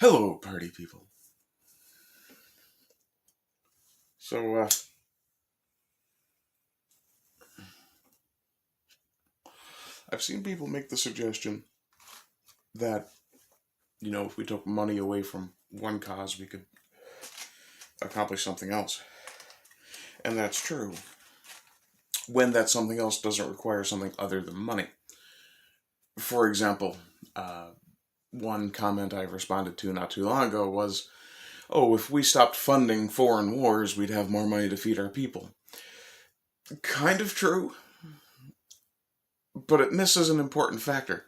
Hello, party people. So, I've seen people make the suggestion that, if we took money away from one cause, we could accomplish something else. And that's true. When that something else doesn't require something other than money. For example, one comment I responded to not too long ago was, oh, if we stopped funding foreign wars, we'd have more money to feed our people. Kind of true, but it misses an important factor.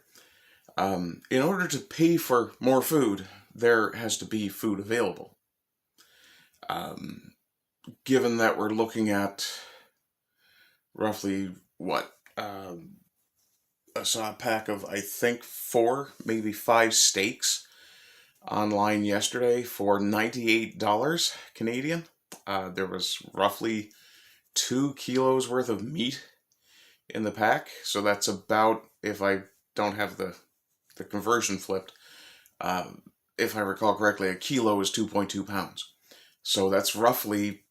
In order to pay for more food, there has to be food available. Given that we're looking at roughly, I saw a pack of, I think, 4, maybe 5 steaks online yesterday for $98 Canadian. There was roughly 2 kilos worth of meat in the pack, so that's about, if I don't have the conversion flipped, if I recall correctly, a kilo is 2.2 pounds. So that's roughly,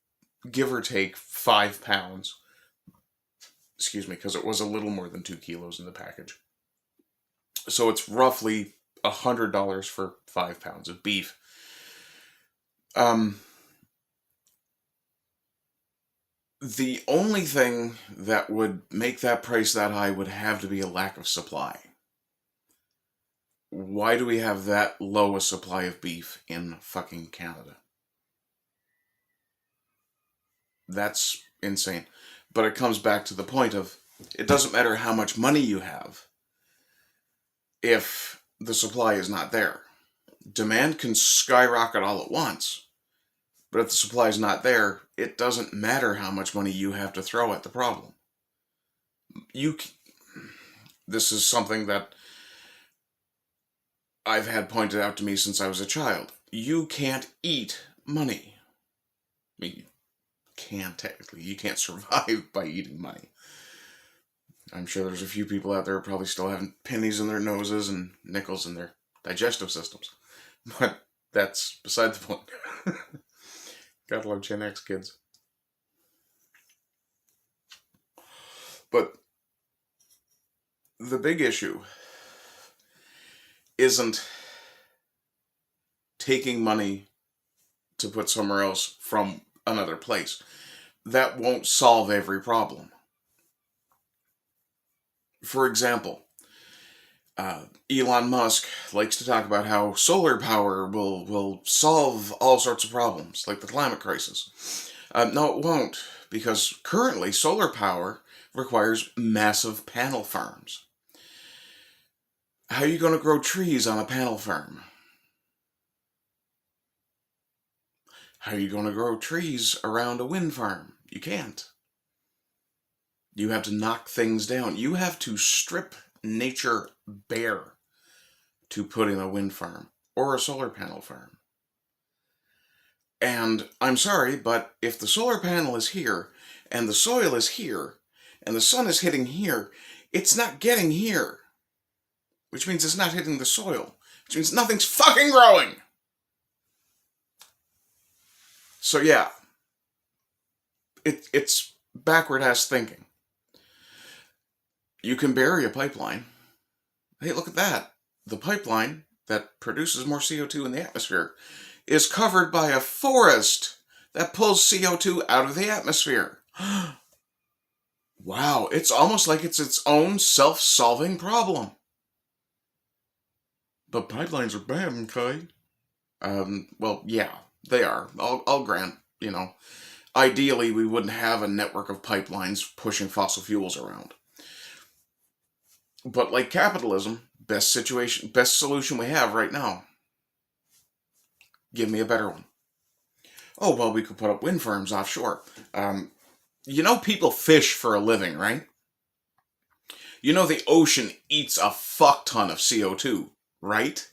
give or take, 5 pounds. Excuse me, because it was a little more than 2 kilos in the package. So it's roughly $100 for 5 pounds of beef. The only thing that would make that price that high would have to be a lack of supply. Why do we have that low a supply of beef in fucking Canada? That's insane. But it comes back to the point of, it doesn't matter how much money you have if the supply is not there. Demand can skyrocket all at once, but if the supply is not there, it doesn't matter how much money you have to throw at the problem. This is something that I've had pointed out to me since I was a child. You can't eat money. I mean, you can technically. You can't survive by eating money. I'm sure there's a few people out there who probably still having pennies in their noses and nickels in their digestive systems. But that's beside the point. Gotta love Gen X kids. But the big issue isn't taking money to put somewhere else from another place. That won't solve every problem. For example, Elon Musk likes to talk about how solar power will solve all sorts of problems, like the climate crisis. No, it won't, because currently solar power requires massive panel farms. How are you going to grow trees on a panel farm? How are you going to grow trees around a wind farm? You can't. You have to knock things down. You have to strip nature bare to put in a wind farm or a solar panel farm. And I'm sorry, but if the solar panel is here, and the soil is here, and the sun is hitting here, it's not getting here. Which means it's not hitting the soil. Which means nothing's fucking growing! So yeah, it's backward-ass thinking. You can bury a pipeline. Hey, look at that. The pipeline that produces more CO2 in the atmosphere is covered by a forest that pulls CO2 out of the atmosphere. Wow, it's almost like it's its own self-solving problem. But pipelines are bad, okay? Well, yeah, they are. I'll grant, ideally we wouldn't have a network of pipelines pushing fossil fuels around. But like capitalism, best solution we have right now. Give me a better one. Oh, well, we could put up wind farms offshore. People fish for a living, right? The ocean eats a fuck ton of CO2, right?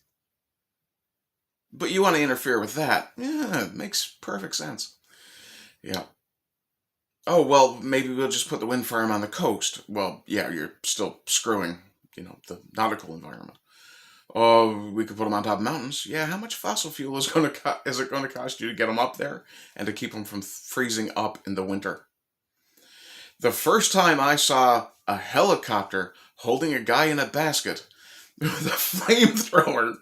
But you want to interfere with that. Yeah, it makes perfect sense. Yeah. Oh, well, maybe we'll just put the wind farm on the coast. Well, yeah, you're still screwing, the nautical environment. Oh, we could put them on top of mountains. Yeah, how much fossil fuel is it going to cost you to get them up there and to keep them from freezing up in the winter? The first time I saw a helicopter holding a guy in a basket with a flamethrower,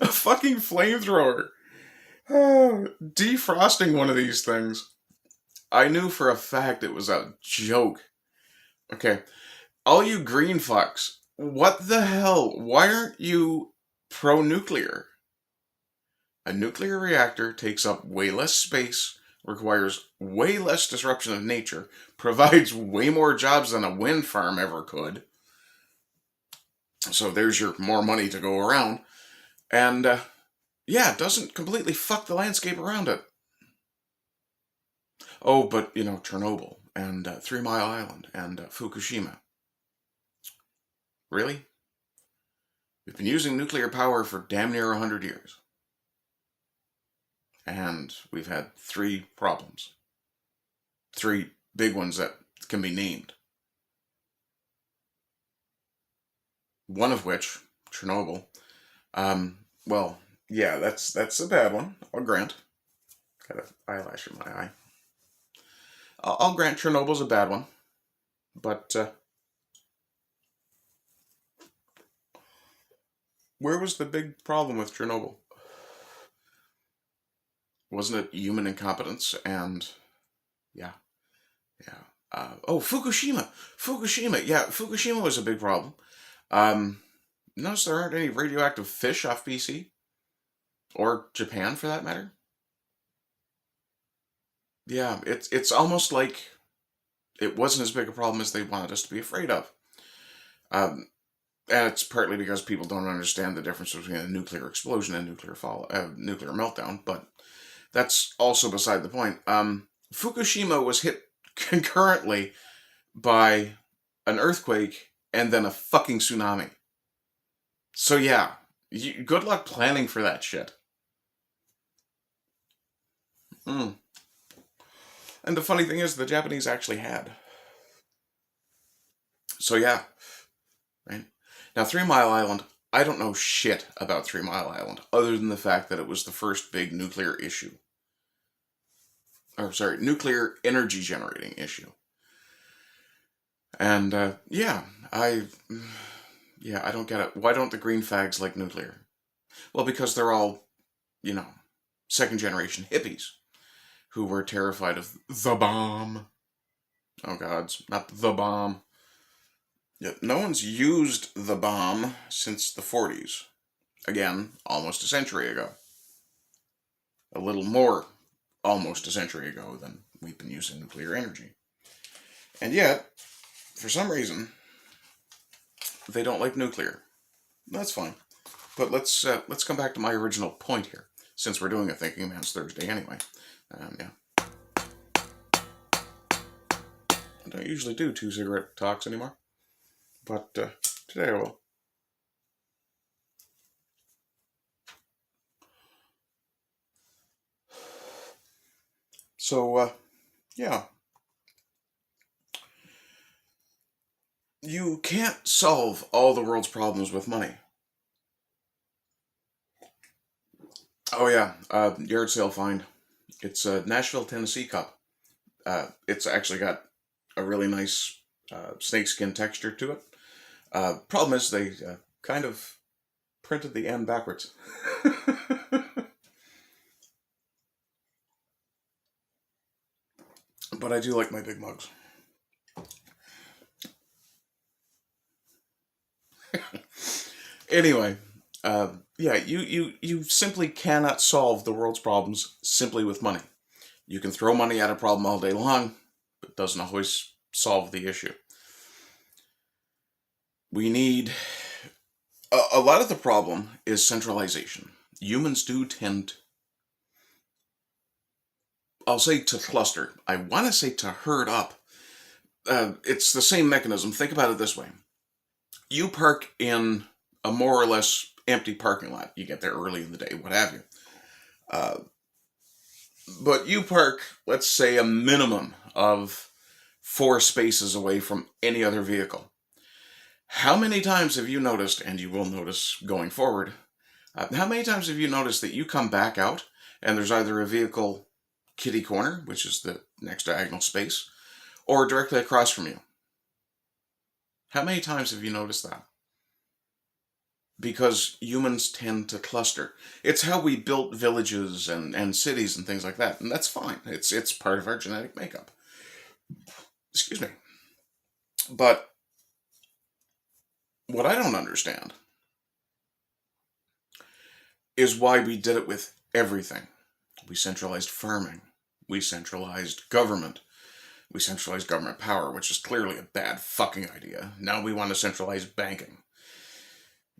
a fucking flamethrower, defrosting one of these things, I knew for a fact it was a joke. Okay, all you green fucks, what the hell? Why aren't you pro-nuclear? A nuclear reactor takes up way less space, requires way less disruption of nature, provides way more jobs than a wind farm ever could. So there's your more money to go around. And, yeah, it doesn't completely fuck the landscape around it. Oh, but, Chernobyl and 3 Mile Island and Fukushima. Really? We've been using nuclear power for damn near 100 years. And we've had 3 problems. 3 big ones that can be named. One of which, Chernobyl, well, yeah, that's a bad one, I'll grant. Got an eyelash in my eye. I'll grant Chernobyl's a bad one. But, where was the big problem with Chernobyl? Wasn't it human incompetence and, yeah. Oh, Fukushima! Yeah, Fukushima was a big problem. Notice there aren't any radioactive fish off BC? Or Japan, for that matter? Yeah, it's almost like it wasn't as big a problem as they wanted us to be afraid of. And it's partly because people don't understand the difference between a nuclear explosion and nuclear meltdown, but that's also beside the point. Fukushima was hit concurrently by an earthquake and then a fucking tsunami. So yeah, good luck planning for that shit. And the funny thing is, the Japanese actually had. So yeah, right? Now, 3 Mile Island, I don't know shit about 3 Mile Island, other than the fact that it was the first big nuclear issue. Or, sorry, nuclear energy generating issue. And, yeah, I don't get it. Why don't the green fags like nuclear? Well, because they're all, second generation hippies who were terrified of the bomb. Oh, gods, not the bomb. Yet no one's used the bomb since the 40s. Again, almost a century ago. A little more almost a century ago than we've been using nuclear energy. And yet, for some reason, they don't like nuclear. That's fine. But let's come back to my original point here, since we're doing a Thinking Man's Thursday anyway. Yeah. I don't usually do 2 cigarette talks anymore. But today I will. So, yeah. You can't solve all the world's problems with money. Oh yeah, yard sale find. It's a Nashville, Tennessee cup. It's actually got a really nice snakeskin texture to it. Problem is they kind of printed the N backwards. But I do like my big mugs. Anyway, yeah, you simply cannot solve the world's problems simply with money. You can throw money at a problem all day long, but it doesn't always solve the issue. We need... A lot of the problem is centralization. Humans do tend... I'll say to cluster. I want to say to herd up. It's the same mechanism. Think about it this way. You park in a more or less empty parking lot. You get there early in the day, what have you. But you park, let's say, a minimum of 4 spaces away from any other vehicle. How many times have you noticed, and you will notice going forward, how many times have you noticed that you come back out and there's either a vehicle kitty corner, which is the next diagonal space, or directly across from you? How many times have you noticed that? Because humans tend to cluster. It's how we built villages and cities and things like that, and that's fine. It's part of our genetic makeup. Excuse me. But what I don't understand is why we did it with everything. We centralized farming. We centralized government. We centralized government power, which is clearly a bad fucking idea. Now we want to centralize banking.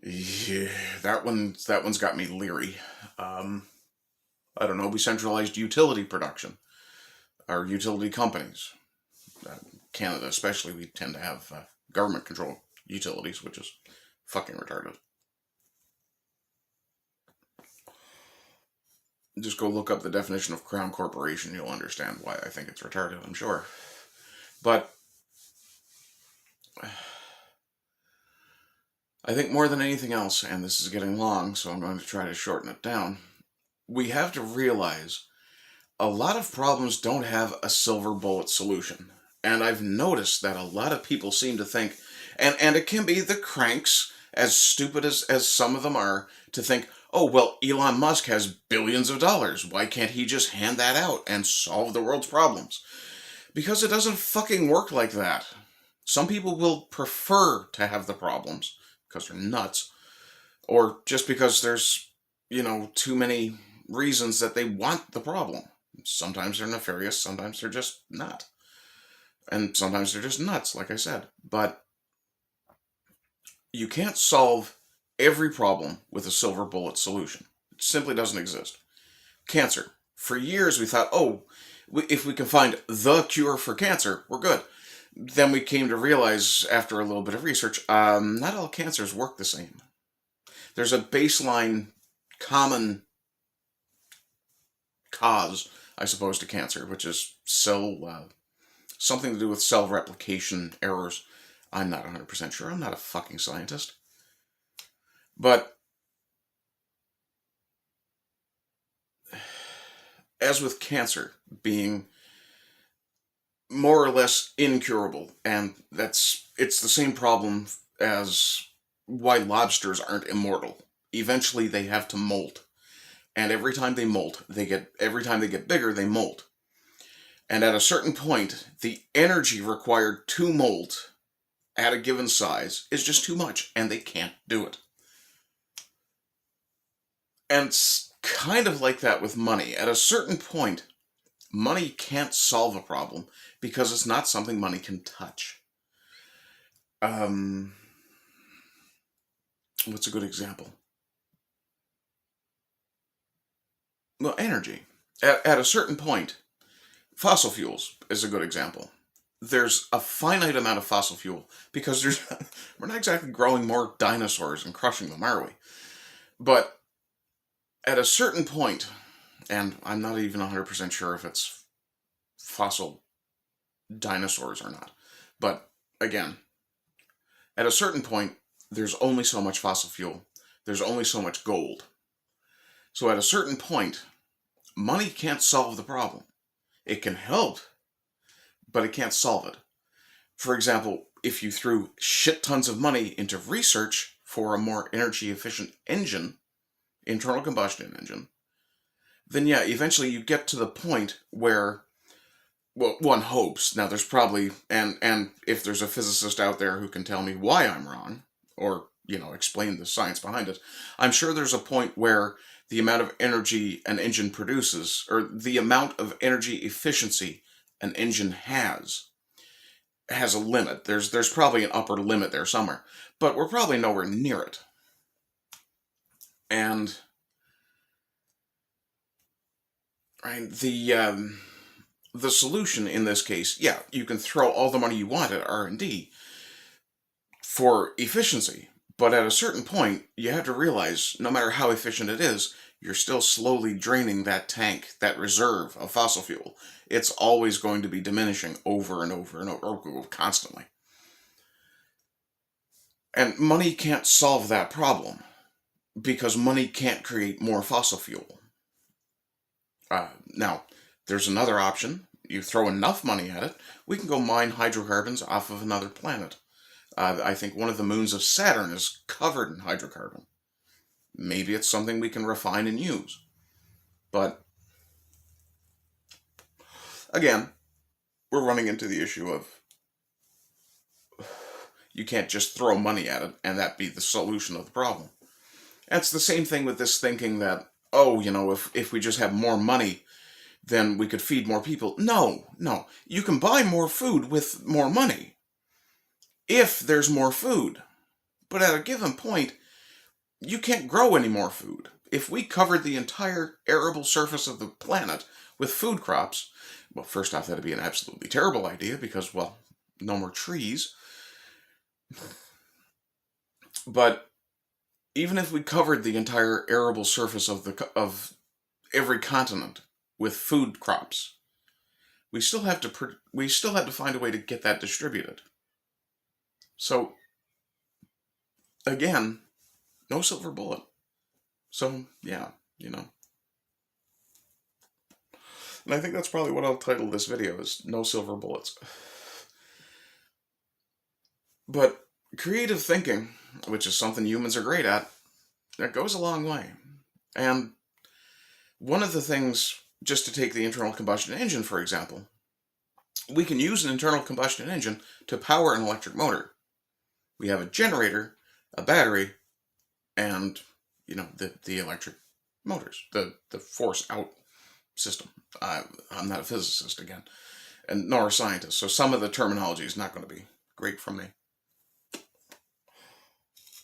Yeah, that one's got me leery. I don't know. We centralized utility production. Our utility companies. Canada especially, we tend to have government-controlled utilities, which is fucking retarded. Just go look up the definition of crown corporation. You'll understand why I think it's retarded, I'm sure. But I think more than anything else, and this is getting long, so I'm going to try to shorten it down, we have to realize a lot of problems don't have a silver bullet solution. And I've noticed that a lot of people seem to think, and it can be the cranks, as stupid as some of them are, to think, oh, well, Elon Musk has billions of dollars. Why can't he just hand that out and solve the world's problems? Because it doesn't fucking work like that. Some people will prefer to have the problems, because they're nuts, or just because there's, too many reasons that they want the problem. Sometimes they're nefarious, sometimes they're just not. And sometimes they're just nuts, like I said. But you can't solve every problem with a silver bullet solution. It simply doesn't exist. Cancer. For years we thought, if we can find the cure for cancer, we're good. Then we came to realize, after a little bit of research, not all cancers work the same. There's a baseline common cause, I suppose, to cancer, which is something to do with cell replication errors. I'm not 100% sure. I'm not a fucking scientist. But as with cancer being more or less incurable, and it's the same problem as why lobsters aren't immortal. Eventually they have to molt. And every time they molt, every time they get bigger, they molt. And at a certain point, the energy required to molt at a given size is just too much, and they can't do it. And it's kind of like that with money. At a certain point, money can't solve a problem because it's not something money can touch. What's a good example? Well, energy. At a certain point, fossil fuels is a good example. There's a finite amount of fossil fuel because we're not exactly growing more dinosaurs and crushing them, are we? But at a certain point, and I'm not even 100% sure if it's fossil dinosaurs or not, but again, at a certain point, there's only so much fossil fuel. There's only so much gold. So at a certain point, money can't solve the problem. It can help, but it can't solve it. For example, if you threw shit tons of money into research for a more energy efficient engine, internal combustion engine, then yeah, eventually you get to the point where, well, one hopes, now there's probably, and if there's a physicist out there who can tell me why I'm wrong, or, explain the science behind it, I'm sure there's a point where the amount of energy an engine produces, or the amount of energy efficiency an engine has a limit. There's probably an upper limit there somewhere, but we're probably nowhere near it. And right, the solution in this case, yeah, you can throw all the money you want at R&D for efficiency, but at a certain point, you have to realize, no matter how efficient it is, you're still slowly draining that tank, that reserve of fossil fuel. It's always going to be diminishing over and over and over, constantly. And money can't solve that problem because money can't create more fossil fuel. Now, there's another option. You throw enough money at it, we can go mine hydrocarbons off of another planet. I think one of the moons of Saturn is covered in hydrocarbon. Maybe it's something we can refine and use. But, again, we're running into the issue of you can't just throw money at it and that be the solution of the problem. And it's the same thing with this thinking that, oh, if we just have more money, then we could feed more people. No. You can buy more food with more money if there's more food. But at a given point, you can't grow any more food. If we covered the entire arable surface of the planet with food crops, well, first off, that'd be an absolutely terrible idea because, well, no more trees. But even if we covered the entire arable surface of every continent with food crops, we still have to find a way to get that distributed. So again, no silver bullet. So yeah, And I think that's probably what I'll title this video, is No Silver Bullets. But creative thinking, which is something humans are great at, that goes a long way. And one of the things, just to take the internal combustion engine, for example, we can use an internal combustion engine to power an electric motor. We have a generator, a battery, and, the electric motors, the force out system. I'm not a physicist, again, and nor a scientist, so some of the terminology is not going to be great from me.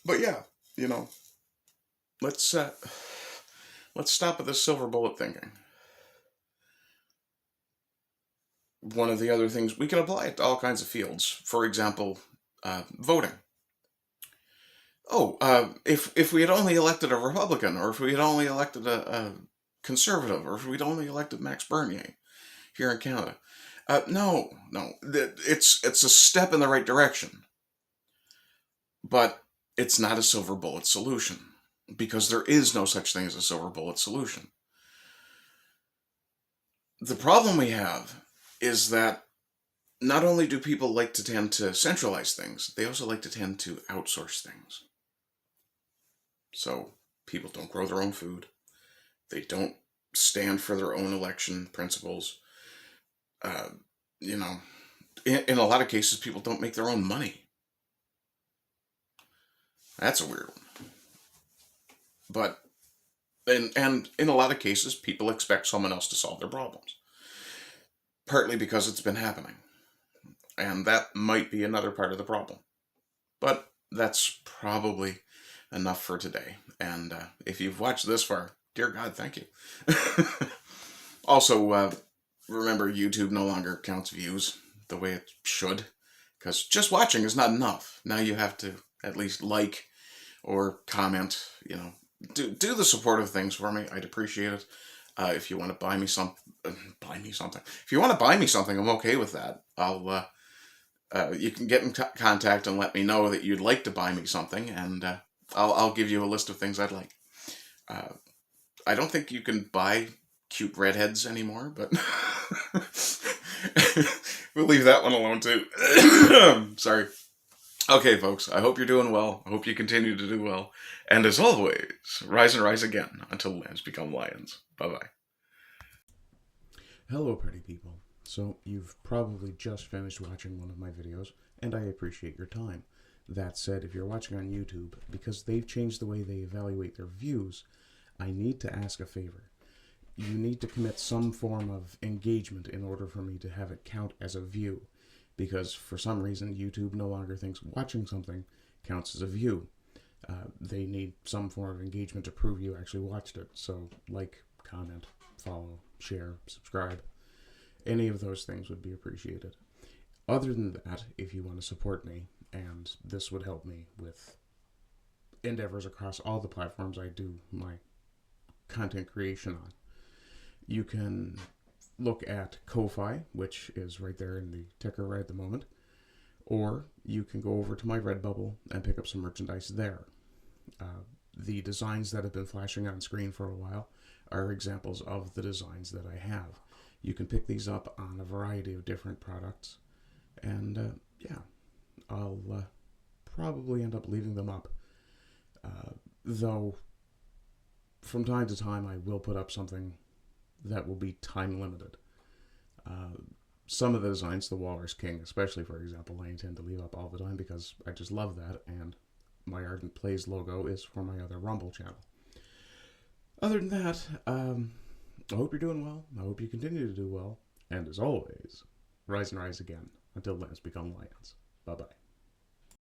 But yeah, let's stop with this silver bullet thinking. One of the other things, we can apply it to all kinds of fields. For example, voting. If we had only elected a Republican, or if we had only elected a conservative, or if we'd only elected Max Bernier here in Canada. No. It's a step in the right direction. But it's not a silver bullet solution, because there is no such thing as a silver bullet solution. The problem we have is that not only do people like to tend to centralize things, they also like to tend to outsource things. So people don't grow their own food. They don't stand for their own election principles. In a lot of cases, people don't make their own money. That's a weird one. But, and in a lot of cases, people expect someone else to solve their problems. Partly because it's been happening. And that might be another part of the problem. But that's probably enough for today. And if you've watched this far, dear God, thank you. Also, remember, YouTube no longer counts views the way it should, because just watching is not enough. Now you have to at least like or comment, do the supportive things for me. I'd appreciate it. If you want to buy me something. If you want to buy me something, I'm okay with that. You can get in contact and let me know that you'd like to buy me something, and I'll give you a list of things I'd like. I don't think you can buy cute redheads anymore, but we'll leave that one alone too. Sorry. Okay, folks, I hope you're doing well. I hope you continue to do well. And as always, rise and rise again until lambs become lions. Bye-bye. Hello, party people. So, you've probably just finished watching one of my videos, and I appreciate your time. That said, if you're watching on YouTube, because they've changed the way they evaluate their views, I need to ask a favor. You need to commit some form of engagement in order for me to have it count as a view, because for some reason YouTube no longer thinks watching something counts as a view. They need some form of engagement to prove you actually watched it. So like, comment, follow, share, subscribe. Any of those things would be appreciated. Other than that, if you want to support me, and this would help me with endeavors across all the platforms I do my content creation on, you can look at Ko-Fi, which is right there in the ticker right at the moment, Or you can go over to my Redbubble and pick up some merchandise there. The designs that have been flashing on screen for a while are examples of the designs that I have. You can pick these up on a variety of different products, and yeah, I'll probably end up leaving them up. Though, from time to time, I will put up something that will be time limited. Some of the designs, the Walrus King, especially, for example, I intend to leave up all the time because I just love that, and my Ardent Plays logo is for my other Rumble channel. Other than that, I hope you're doing well. I hope you continue to do well. And as always, rise and rise again until lambs become lions. Bye-bye.